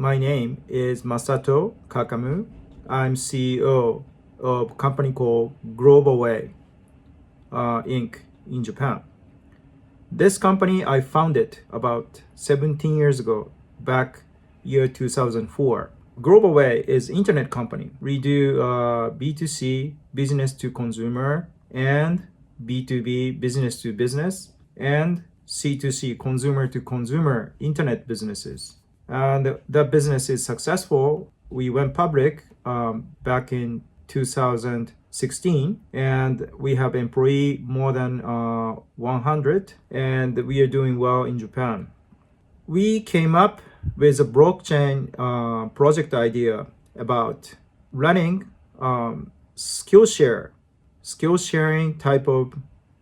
my name is Masato Kakamu. I'm CEO of a company called Global Way Inc. in Japan. This company I founded about 17 years ago, back year 2004. Global Way is internet company. We do B2C, business to consumer, and B2B, business to business, and C2C, consumer to consumer internet businesses. And that business is successful. We went public back in 2016, and we have employee more than 100, and we are doing well in Japan. We came up with a blockchain project idea about running skill sharing type of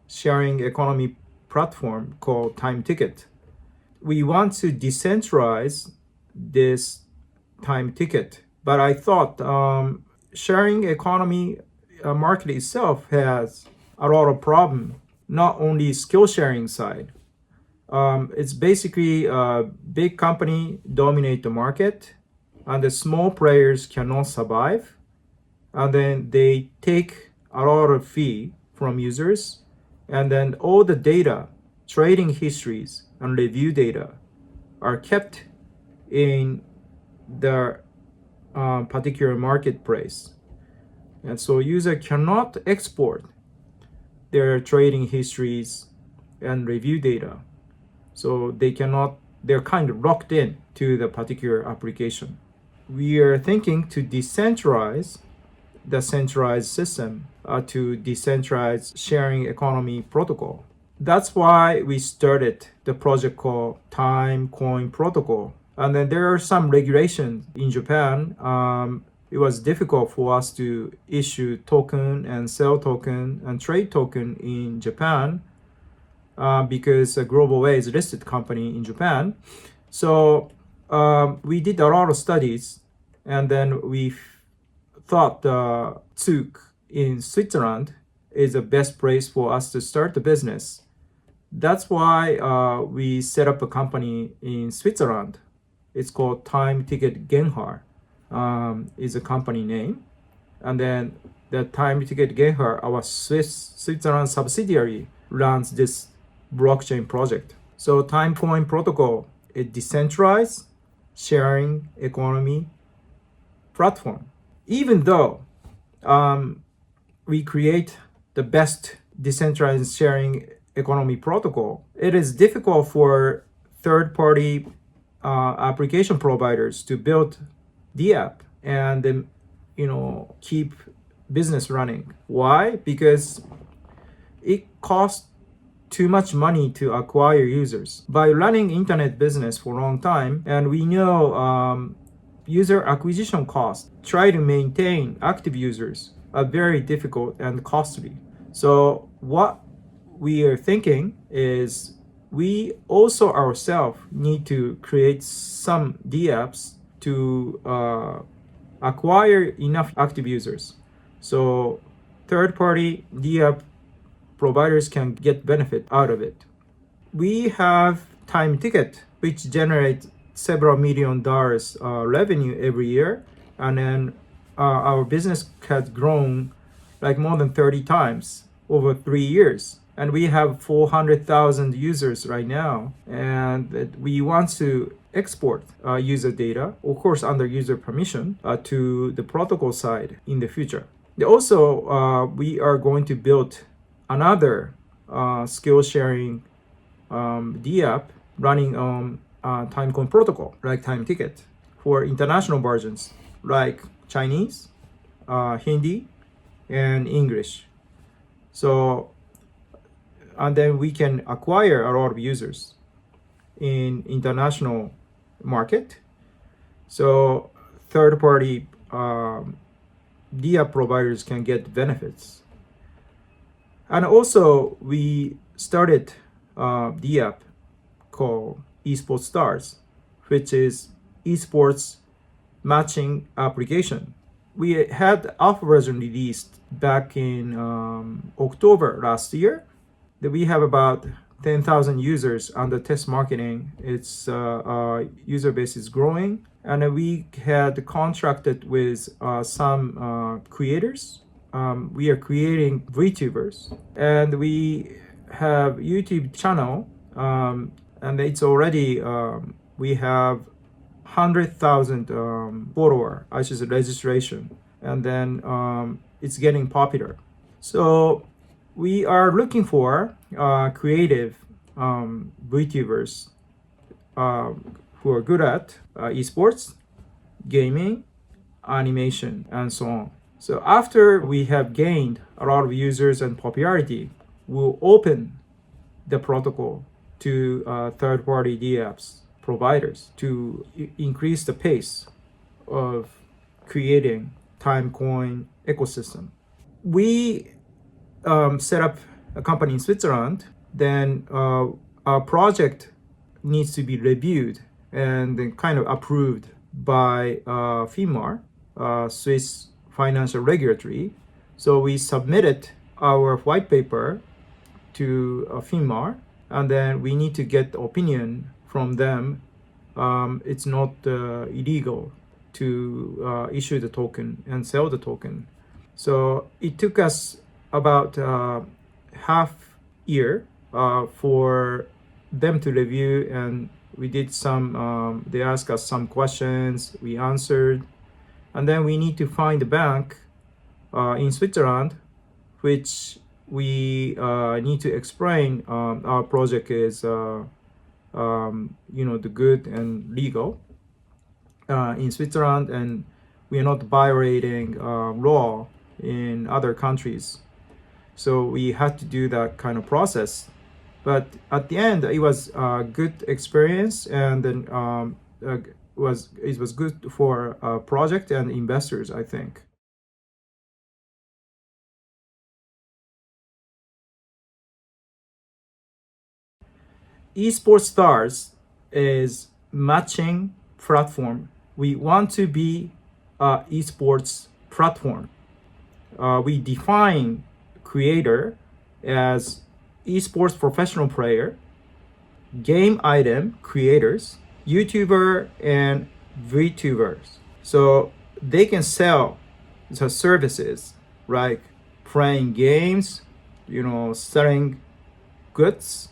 sharing economy platform called Time Ticket. We want to decentralize this Time Ticket, but I thought sharing economy market itself has a lot of problem, not only skill sharing side. It's basically a big company dominate the market, and the small players cannot survive, and then they take a lot of fee from users, and then all the data, trading histories and review data are kept in the particular marketplace. And so user cannot export their trading histories and review data. So they're kind of locked in to the particular application. We are thinking to decentralize the centralized system to decentralized sharing economy protocol. That's why we started the project called TimeCoinProtocol. And then there are some regulations in Japan. It was difficult for us to issue token and sell token and trade token in Japan because Global Way is a listed company in Japan. So we did a lot of studies, and then we thought Zug in Switzerland is the best place for us to start the business. That's why we set up a company in Switzerland. It's called Time Ticket Genhar, is a company name. And then the Time Ticket Genhar, our Switzerland subsidiary, runs this blockchain project. So TimeCoinProtocol is decentralized sharing economy platform. Even though we create the best decentralized sharing economy protocol, it is difficult for third-party application providers to build the app and then keep business running. Why? Because it costs too much money to acquire users. By running internet business for a long time, and we know user acquisition costs, try to maintain active users are very difficult and costly. So what we are thinking is we also ourselves need to create some DApps to acquire enough active users. So third-party DApp providers can get benefit out of it. We have Time Ticket, which generates several $1 million revenue every year, and then our business has grown like more than 30 times over 3 years, and we have 400,000 users right now, and we want to export user data, of course under user permission, to the protocol side in the future. Also, we are going to build another skill sharing DApp running on TimeCoinProtocol, like Time Ticket, for international versions like Chinese, Hindi, and English. So, and then we can acquire a lot of users in international market. So third-party DApp providers can get benefits. And also we started DApp called Esports Stars, which is esports matching application. We had alpha version released back in October last year. We have about 10,000 users under test marketing. Its user base is growing, and we had contracted with some creators. We are creating VTubers, and we have YouTube channel, and it's already we have 100,000 follower, I should say registration, and then it's getting popular. So we are looking for creative VTubers who are good at esports, gaming, animation, and so on. So after we have gained a lot of users and popularity, we'll open the protocol to third-party DApps providers to increase the pace of creating TimeCoin ecosystem. We set up a company in Switzerland. Then our project needs to be reviewed and then kind of approved by FINMAR, Swiss Financial Regulatory. So we submitted our white paper to FINMAR, and then we need to get the opinion from them. It's not illegal to issue the token and sell the token. So it took us about half year for them to review, and we did some, they asked us some questions, we answered, and then we need to find a bank in Switzerland, which we need to explain our project is, the good and legal in Switzerland, and we are not violating law in other countries. So we had to do that kind of process. But at the end, it was a good experience, and then it was good for project and investors, I think. Esports Stars is matching platform. We want to be a esports platform. We define creator as esports professional player, game item creators, YouTuber, and VTubers. So they can sell the services like playing games, selling goods,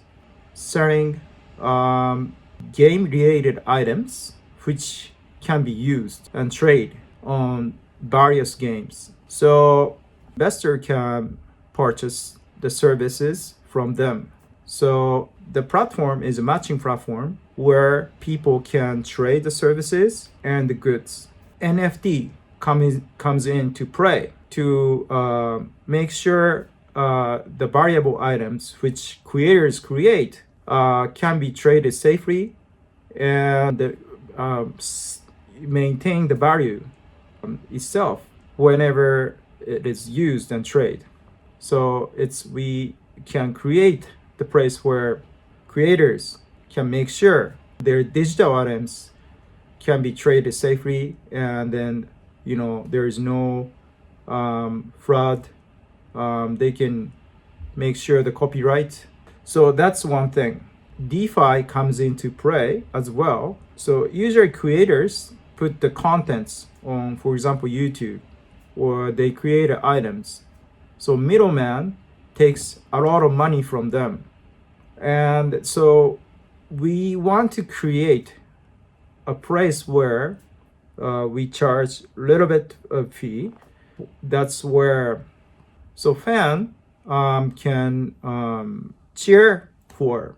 selling game related items which can be used and trade on various games. So investor can purchase the services from them. So the platform is a matching platform where people can trade the services and the goods. NFT comes into play to make sure the variable items which creators create can be traded safely and maintain the value itself whenever it is used and trade. So we can create the place where creators can make sure their digital items can be traded safely, and then there is no fraud. They can make sure the copyright. So that's one thing. DeFi comes into play as well. So usually creators put the contents on, for example, YouTube, or they create items. So middleman takes a lot of money from them. And so we want to create a place where we charge a little bit of fee. That's where fan can cheer for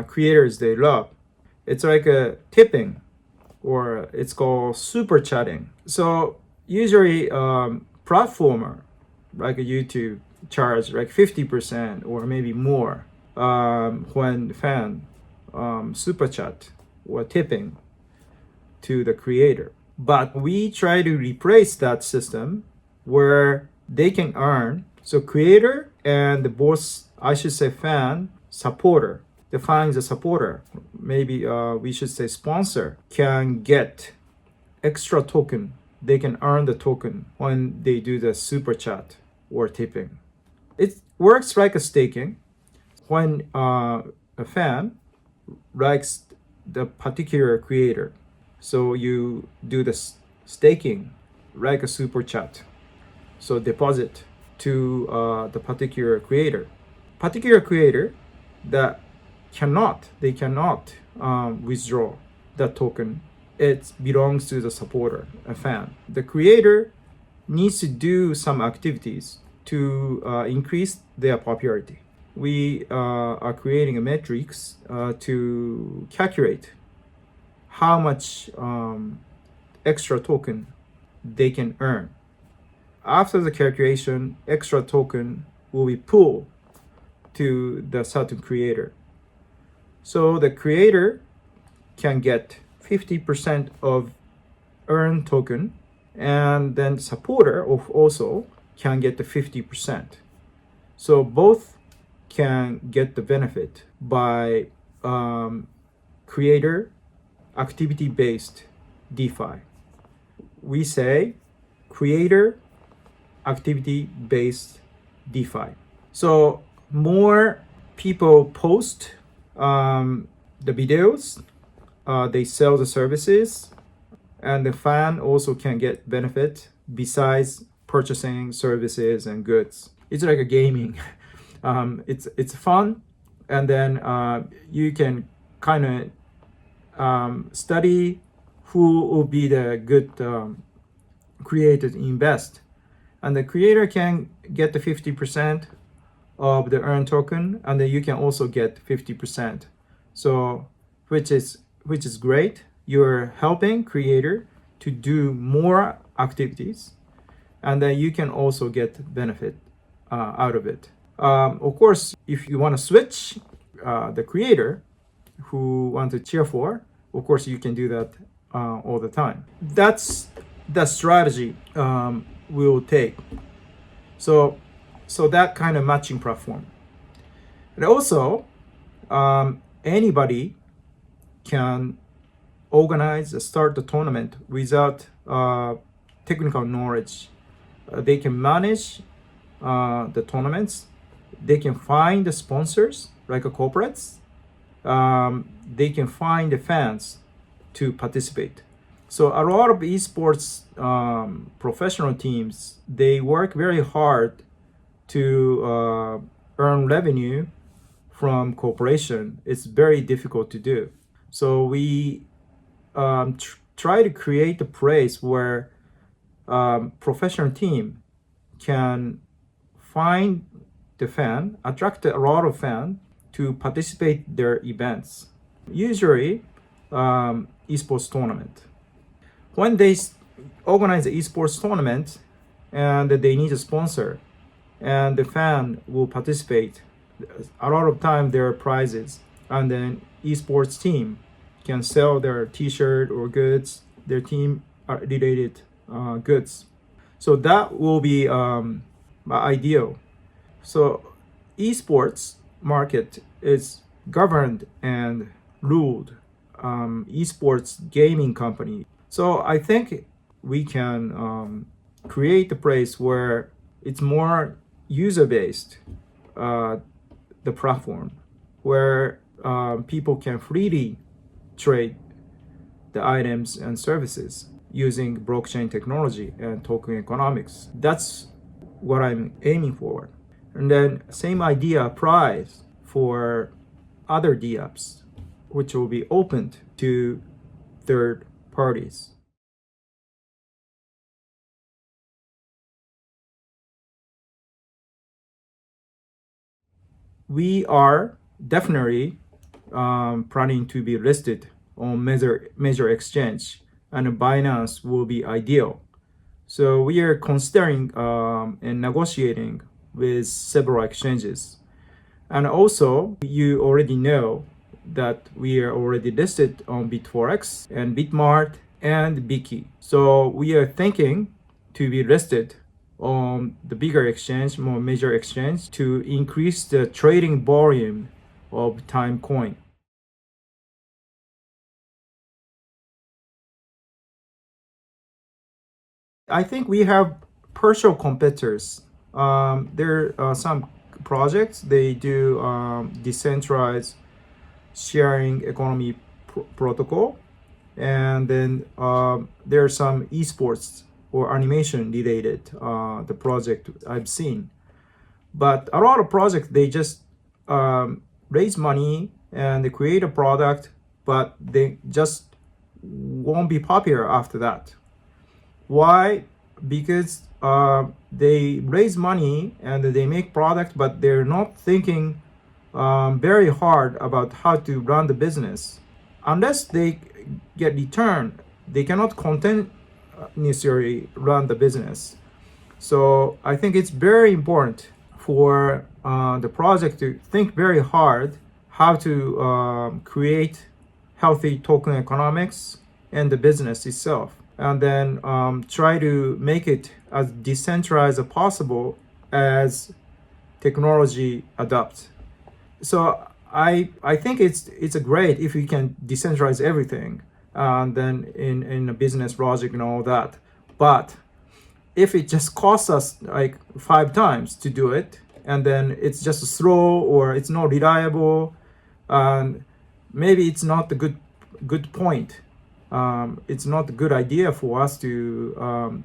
creators they love. It's like a tipping, or it's called super chatting. So usually platformer like a YouTube charge like 50% or maybe more when fan super chat or tipping to the creator. But we try to replace that system where they can earn. So creator and both, I should say, fan, supporter, the fan is a supporter, maybe we should say sponsor, can get extra token. They can earn the token when they do the super chat or tipping. It works like a staking. When a fan likes the particular creator, So you do the staking like a super chat. So deposit to the particular creator that they cannot withdraw that token. It belongs to the supporter, a fan. The creator needs to do some activities to increase their popularity. We are creating a metrics to calculate how much extra token they can earn. After the calculation, extra token will be pooled to the certain creator. So the creator can get 50% of earned token, and then supporter of also can get the 50%. So both can get the benefit by creator activity-based DeFi. We say creator activity-based DeFi. So more people post the videos, they sell the services, and the fan also can get benefit besides purchasing services and goods. It's like a gaming. It's fun, and then you can kind of study who will be the good creator to invest, and the creator can get the 50% of the earned token, and then you can also get 50%. So which is great. You're helping creator to do more activities, and then you can also get benefit out of it. Of course, if you want to switch the creator who want to cheer for, of course you can do that all the time. That's the strategy we'll take. So that kind of matching platform. And also, anybody can start the tournament without technical knowledge. They can manage the tournaments. They can find the sponsors like corporates. They can find the fans to participate. So a lot of esports professional teams, they work very hard to earn revenue from corporation. It's very difficult to do. So we try to create a place where professional team can find the fan, attract a lot of fan to participate their events. Usually, esports tournament. When they organize the esports tournament and they need a sponsor, and the fan will participate, a lot of time there are prizes, and then esports team can sell their t-shirt or goods, their team related goods. So that will be ideal. So esports market is governed and ruled esports gaming company. So I think we can create a place where it's more user-based, the platform, where people can freely trade the items and services using blockchain technology and token economics. That's what I'm aiming for. And then same idea applies for other DApps, which will be opened to third parties. We are definitely planning to be listed on major exchange, and Binance will be ideal. So we are considering and negotiating with several exchanges. And also, you already know that we are already listed on Bitforex and Bitmart and Biki. So we are thinking to be listed on the bigger exchange, more major exchange, to increase the trading volume of TimeCoin. I think we have partial competitors. There are some projects, they do decentralized sharing economy protocol, and then there are some esports or animation related the project I've seen. But a lot of projects, they just raise money and they create a product, but they just won't be popular after that. Why? Because they raise money and they make product, but they're not thinking very hard about how to run the business. Unless they get return, they cannot continuously run the business. So I think it's very important for the project to think very hard how to create healthy token economics and the business itself, and then try to make it as decentralized as possible as technology adopts. So I think it's a great if we can decentralize everything, and then in a business logic and all that. But if it just costs us like 5 times to do it, and then it's just slow or it's not reliable, and maybe it's not the good point. It's not a good idea for us to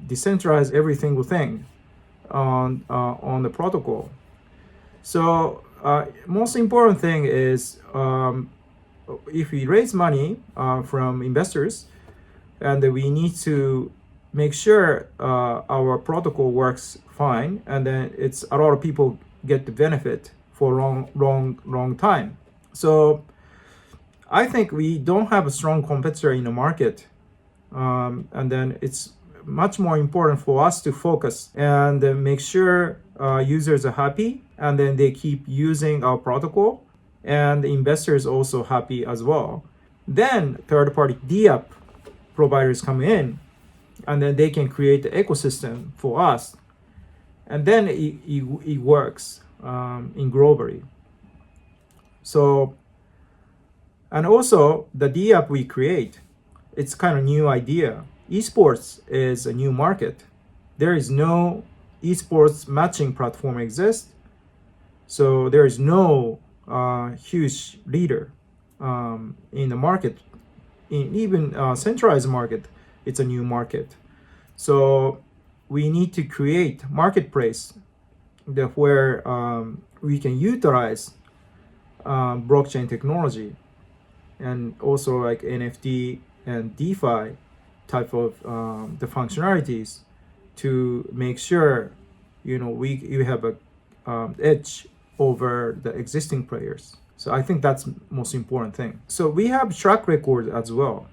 decentralize every single thing on the protocol. So most important thing is if we raise money from investors, and we need to make sure our protocol works fine, and then it's a lot of people get the benefit for long time. So I think we don't have a strong competitor in the market, and then it's much more important for us to focus and make sure users are happy, and then they keep using our protocol, and the investors also happy as well. Then third-party DApp providers come in, and then they can create the ecosystem for us, and then it works in globally. So, and also the DApp we create, it's kind of new idea. Esports is a new market. There is no esports matching platform exist, so there is no huge leader in the market. In even centralized market, it's a new market. So we need to create marketplace where we can utilize blockchain technology, and also like NFT and DeFi type of the functionalities to make sure you have a edge over the existing players. So I think that's most important thing. So we have track record as well.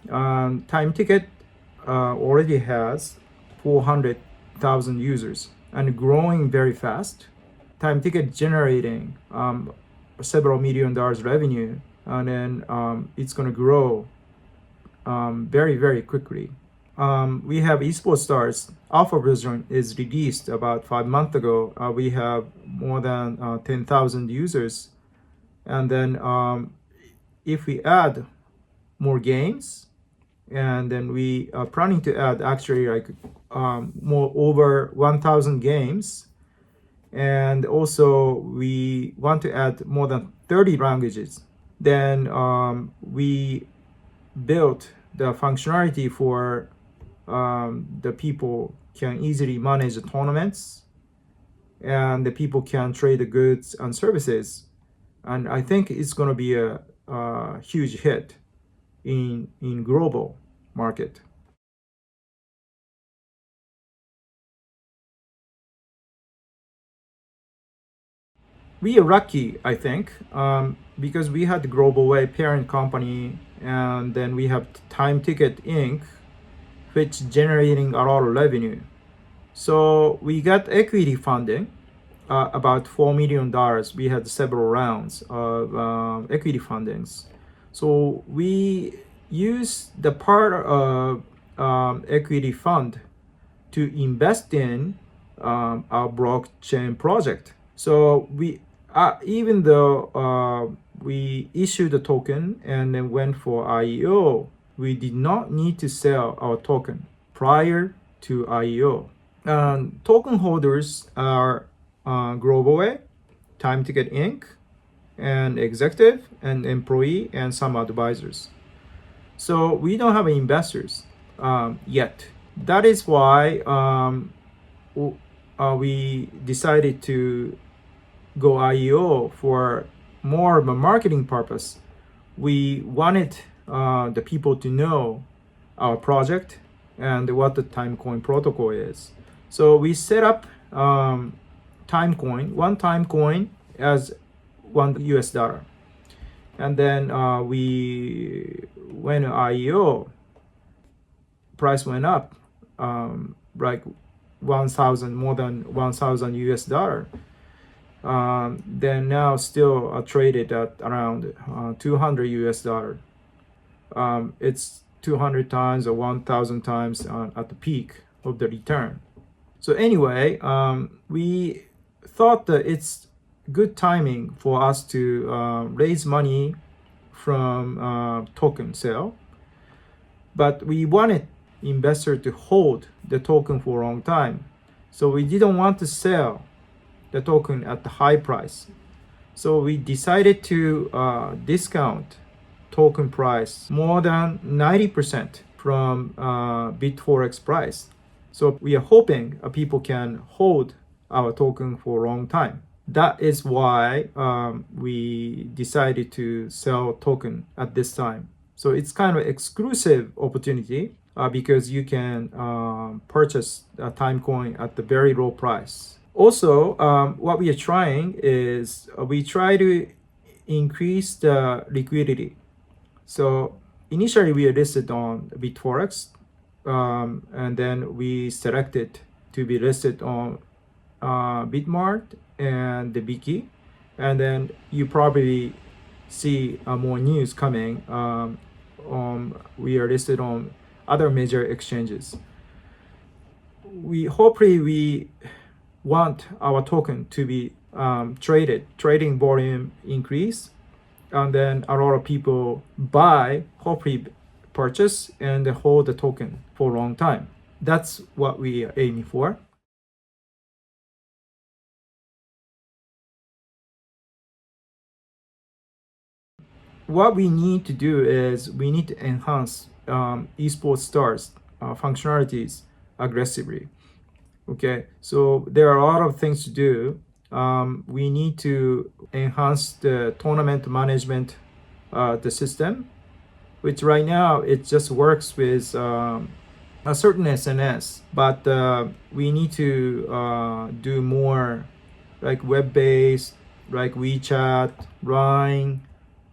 Time Ticket already has 400,000 users and growing very fast. Time Ticket generating several $1 million revenue, and then it's going to grow very quickly. We have esports stars. Alpha version is released about 5 months ago. We have more than 10,000 users, and then if we add more games, and then we are planning to add actually like more over 1,000 games, and also we want to add more than 30 languages. Then we built the functionality for the people can easily manage the tournaments, and the people can trade the goods and services, and I think it's going to be a huge hit in global market. We are lucky, I think, because we had the Global Way parent company, and then we have Time Ticket Inc., which generating a lot of revenue. So we got equity funding, about $4 million. We had several rounds of equity fundings. So we use the part of equity fund to invest in our blockchain project. So we even though we issued a token and then went for IEO, we did not need to sell our token prior to IEO. Token holders are Global Way, Time Ticket Inc., and executive and employee and some advisors. So we don't have investors yet. That is why we decided to go IEO for more of a marketing purpose. We wanted the people to know our project and what the TimeCoin protocol is. So we set up TimeCoin, one TimeCoin as $1. And then we went to IEO, price went up like 1,000, more than 1,000 US dollar. Then now still traded at around 200 US dollar. It's 200 times or 1,000 times at the peak of the return. So anyway, we thought that it's good timing for us to raise money from token sale, but we wanted investor to hold the token for a long time. So we didn't want to sell the token at the high price. So we decided to discount token price more than 90% from BitForex price. So we are hoping people can hold our token for a long time. That is why we decided to sell token at this time. So it's kind of exclusive opportunity because you can purchase a TimeCoin at the very low price. Also, what we are trying is we try to increase the liquidity. So initially we are listed on BitForex, and then we selected to be listed on Bitmart and the Biki, and then you probably see more news coming. We are listed on other major exchanges. We want our token to be trading volume increase, and then a lot of people buy, hopefully purchase and hold the token for a long time. That's what we are aiming for. What we need to do is we need to enhance esports stars functionalities aggressively. Okay, so there are a lot of things to do. We need to enhance the tournament management, the system, which right now it just works with a certain SNS, but we need to do more like web-based, like WeChat, Line,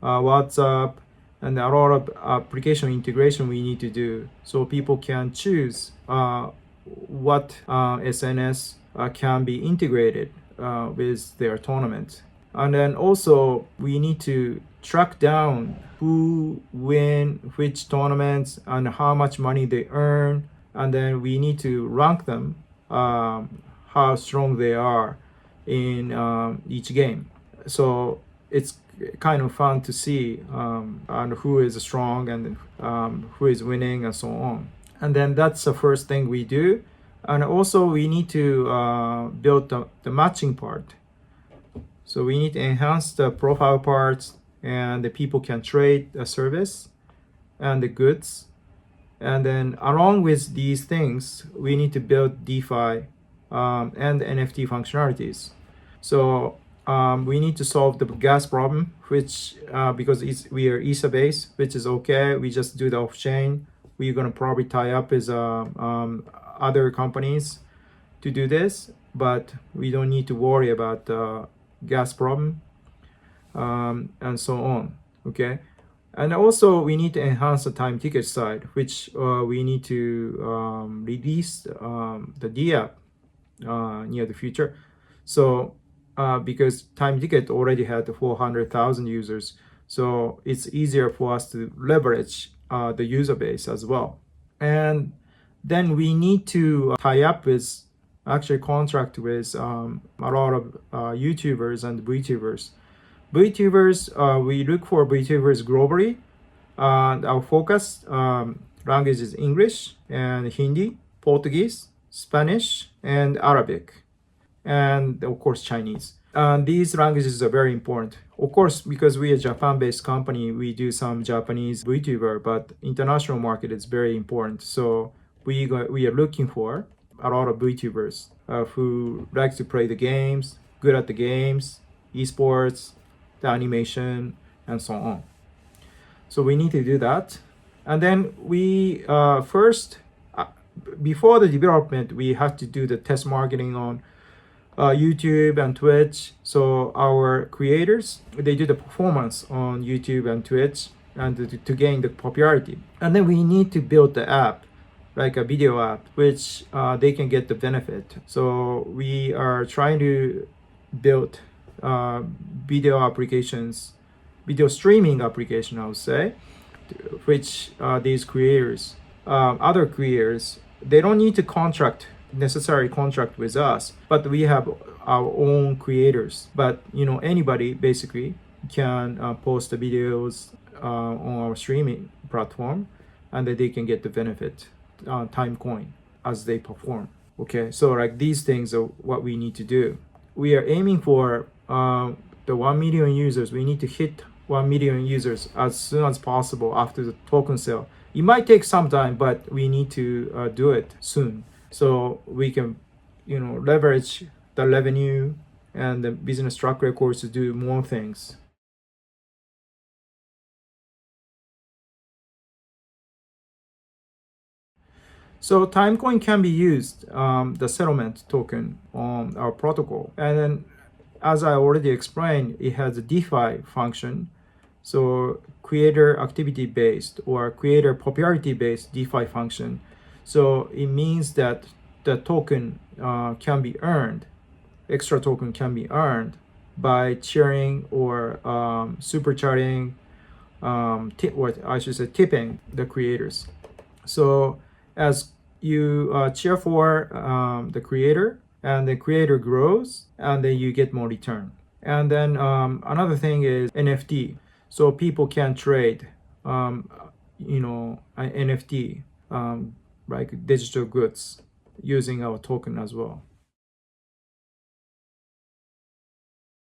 WhatsApp, and a lot of application integration we need to do so people can choose what SNS can be integrated with their tournament. And then also we need to track down who win which tournaments and how much money they earn, and then we need to rank them how strong they are in each game. So it's kind of fun to see and who is strong and who is winning and so on. And then that's the first thing we do. And also we need to build the matching part. So we need to enhance the profile parts, and the people can trade the service and the goods. And then along with these things, we need to build DeFi and NFT functionalities. So we need to solve the gas problem, which because we are ESA based, which is okay. We just do the off-chain. We're gonna probably tie up with other companies to do this, but we don't need to worry about the gas problem and so on. Okay, and also we need to enhance the time ticket side, which we need to release the DApp near the future. So because time ticket already had 400,000 users, so it's easier for us to leverage the user base as well. And then we need to tie up with, actually contract with a lot of YouTubers and VTubers. We look for VTubers globally. Our focus language is English and Hindi, Portuguese, Spanish, and Arabic, and of course Chinese. These languages are very important. Of course, because we are a Japan-based company, we do some Japanese VTuber, but international market is very important. So we are looking for a lot of VTubers who like to play the games, good at the games, esports, the animation, and so on. So we need to do that. And then we first, before the development, we have to do the test marketing on YouTube and Twitch. So our creators, they do the performance on YouTube and Twitch and to gain the popularity. And then we need to build the app, like a video app, which they can get the benefit. So we are trying to build video applications, video streaming application, I would say, which these creators, other creators, they don't need to necessary contract with us, but we have our own creators. But anybody basically can post the videos on our streaming platform, and that they can get the benefit, TimeCoin, as they perform. Okay, so like these things are what we need to do. We are aiming for the 1 million users. We need to hit 1 million users as soon as possible after the token sale. It might take some time, but we need to do it soon, so we can leverage the revenue and the business track records to do more things. So TimeCoin can be used, the settlement token on our protocol. And then, as I already explained, it has a DeFi function. So creator activity based or creator popularity based DeFi function. So it means that the token can be earned, extra token can be earned by cheering or super chatting, or I should say tipping the creators. So as you cheer for the creator, and the creator grows, and then you get more return. And then another thing is NFT. So people can trade, an NFT, like digital goods, using our token as well.